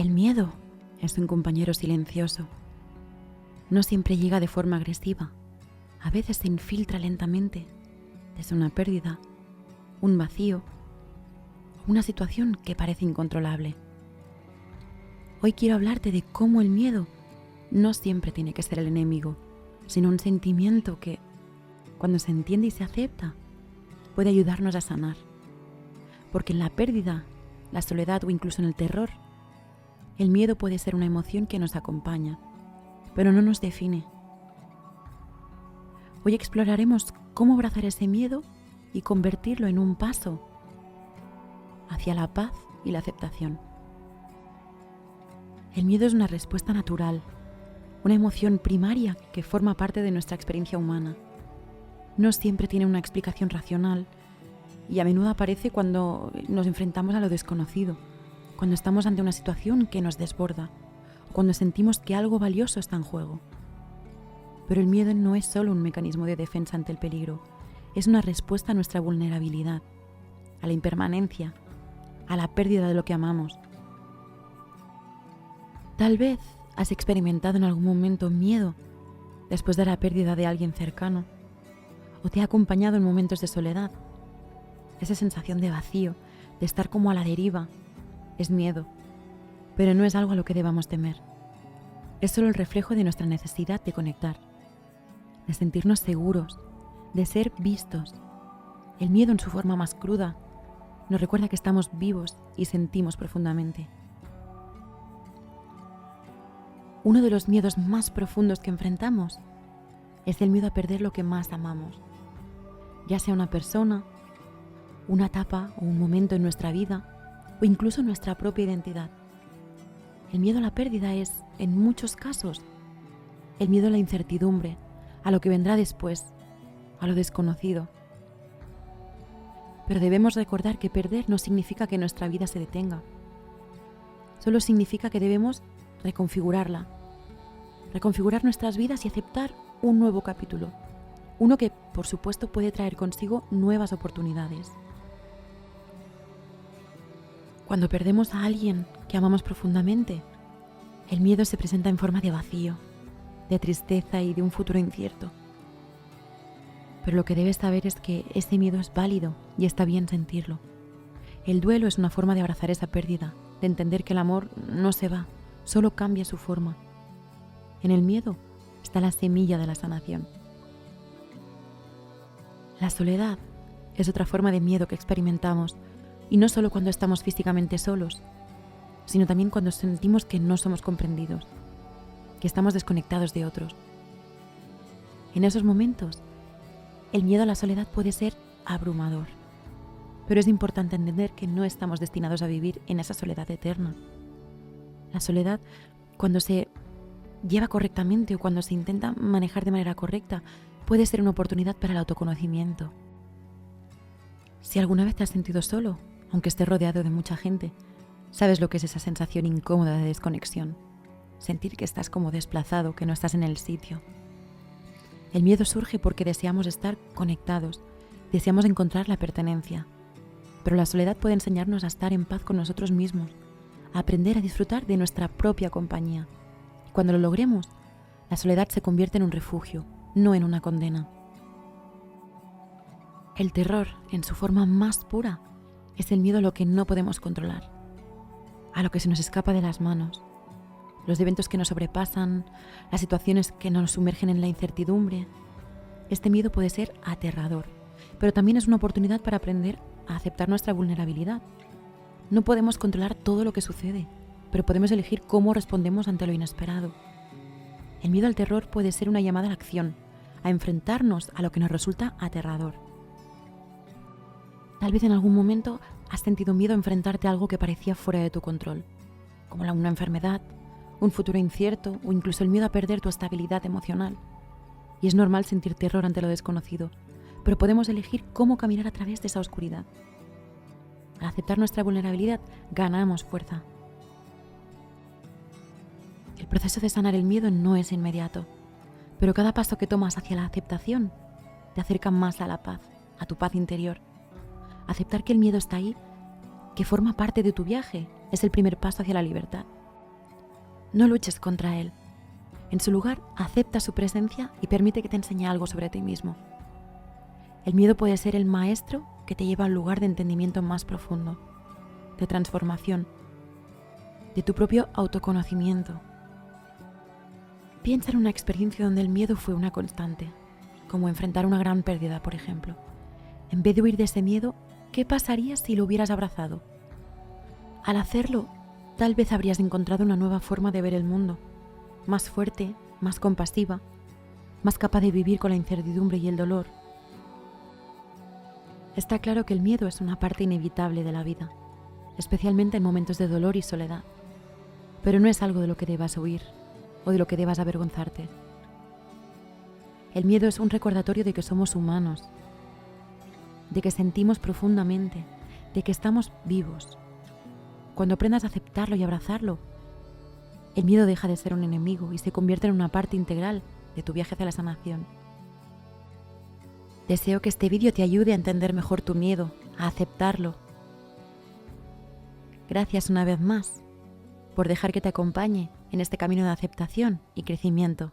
El miedo es un compañero silencioso. No siempre llega de forma agresiva. A veces se infiltra lentamente desde una pérdida, un vacío, una situación que parece incontrolable. Hoy quiero hablarte de cómo el miedo no siempre tiene que ser el enemigo, sino un sentimiento que, cuando se entiende y se acepta, puede ayudarnos a sanar. Porque en la pérdida, la soledad o incluso en el terror, el miedo puede ser una emoción que nos acompaña, pero no nos define. Hoy exploraremos cómo abrazar ese miedo y convertirlo en un paso hacia la paz y la aceptación. El miedo es una respuesta natural, una emoción primaria que forma parte de nuestra experiencia humana. No siempre tiene una explicación racional y a menudo aparece cuando nos enfrentamos a lo desconocido, cuando estamos ante una situación que nos desborda, o cuando sentimos que algo valioso está en juego. Pero el miedo no es solo un mecanismo de defensa ante el peligro, es una respuesta a nuestra vulnerabilidad, a la impermanencia, a la pérdida de lo que amamos. Tal vez has experimentado en algún momento miedo después de la pérdida de alguien cercano, o te ha acompañado en momentos de soledad. Esa sensación de vacío, de estar como a la deriva, es miedo, pero no es algo a lo que debamos temer. Es solo el reflejo de nuestra necesidad de conectar, de sentirnos seguros, de ser vistos. El miedo en su forma más cruda nos recuerda que estamos vivos y sentimos profundamente. Uno de los miedos más profundos que enfrentamos es el miedo a perder lo que más amamos, ya sea una persona, una etapa o un momento en nuestra vida o incluso nuestra propia identidad. El miedo a la pérdida es, en muchos casos, el miedo a la incertidumbre, a lo que vendrá después, a lo desconocido. Pero debemos recordar que perder no significa que nuestra vida se detenga. Solo significa que debemos reconfigurar nuestras vidas y aceptar un nuevo capítulo, uno que, por supuesto, puede traer consigo nuevas oportunidades. Cuando perdemos a alguien que amamos profundamente, el miedo se presenta en forma de vacío, de tristeza y de un futuro incierto. Pero lo que debes saber es que ese miedo es válido y está bien sentirlo. El duelo es una forma de abrazar esa pérdida, de entender que el amor no se va, solo cambia su forma. En el miedo está la semilla de la sanación. La soledad es otra forma de miedo que experimentamos, y no solo cuando estamos físicamente solos, sino también cuando sentimos que no somos comprendidos, que estamos desconectados de otros. En esos momentos, el miedo a la soledad puede ser abrumador, pero es importante entender que no estamos destinados a vivir en esa soledad eterna. La soledad, cuando se lleva correctamente o cuando se intenta manejar de manera correcta, puede ser una oportunidad para el autoconocimiento. Si alguna vez te has sentido solo, aunque estés rodeado de mucha gente, sabes lo que es esa sensación incómoda de desconexión, sentir que estás como desplazado, que no estás en el sitio. El miedo surge porque deseamos estar conectados, deseamos encontrar la pertenencia, pero la soledad puede enseñarnos a estar en paz con nosotros mismos, a aprender a disfrutar de nuestra propia compañía. Y cuando lo logremos, la soledad se convierte en un refugio, no en una condena. El terror, en su forma más pura, es el miedo a lo que no podemos controlar, a lo que se nos escapa de las manos, los eventos que nos sobrepasan, las situaciones que nos sumergen en la incertidumbre. Este miedo puede ser aterrador, pero también es una oportunidad para aprender a aceptar nuestra vulnerabilidad. No podemos controlar todo lo que sucede, pero podemos elegir cómo respondemos ante lo inesperado. El miedo al terror puede ser una llamada a la acción, a enfrentarnos a lo que nos resulta aterrador. Tal vez en algún momento has sentido miedo a enfrentarte a algo que parecía fuera de tu control, como una enfermedad, un futuro incierto o incluso el miedo a perder tu estabilidad emocional. Y es normal sentir terror ante lo desconocido, pero podemos elegir cómo caminar a través de esa oscuridad. Al aceptar nuestra vulnerabilidad, ganamos fuerza. El proceso de sanar el miedo no es inmediato, pero cada paso que tomas hacia la aceptación te acerca más a la paz, a tu paz interior. Aceptar que el miedo está ahí, que forma parte de tu viaje, es el primer paso hacia la libertad. No luches contra él. En su lugar, acepta su presencia y permite que te enseñe algo sobre ti mismo. El miedo puede ser el maestro que te lleva al lugar de entendimiento más profundo, de transformación, de tu propio autoconocimiento. Piensa en una experiencia donde el miedo fue una constante, como enfrentar una gran pérdida, por ejemplo. En vez de huir de ese miedo, ¿qué pasaría si lo hubieras abrazado? Al hacerlo, tal vez habrías encontrado una nueva forma de ver el mundo, más fuerte, más compasiva, más capaz de vivir con la incertidumbre y el dolor. Está claro que el miedo es una parte inevitable de la vida, especialmente en momentos de dolor y soledad, pero no es algo de lo que debas huir o de lo que debas avergonzarte. El miedo es un recordatorio de que somos humanos, de que sentimos profundamente, de que estamos vivos. Cuando aprendas a aceptarlo y abrazarlo, el miedo deja de ser un enemigo y se convierte en una parte integral de tu viaje hacia la sanación. Deseo que este vídeo te ayude a entender mejor tu miedo, a aceptarlo. Gracias una vez más por dejar que te acompañe en este camino de aceptación y crecimiento.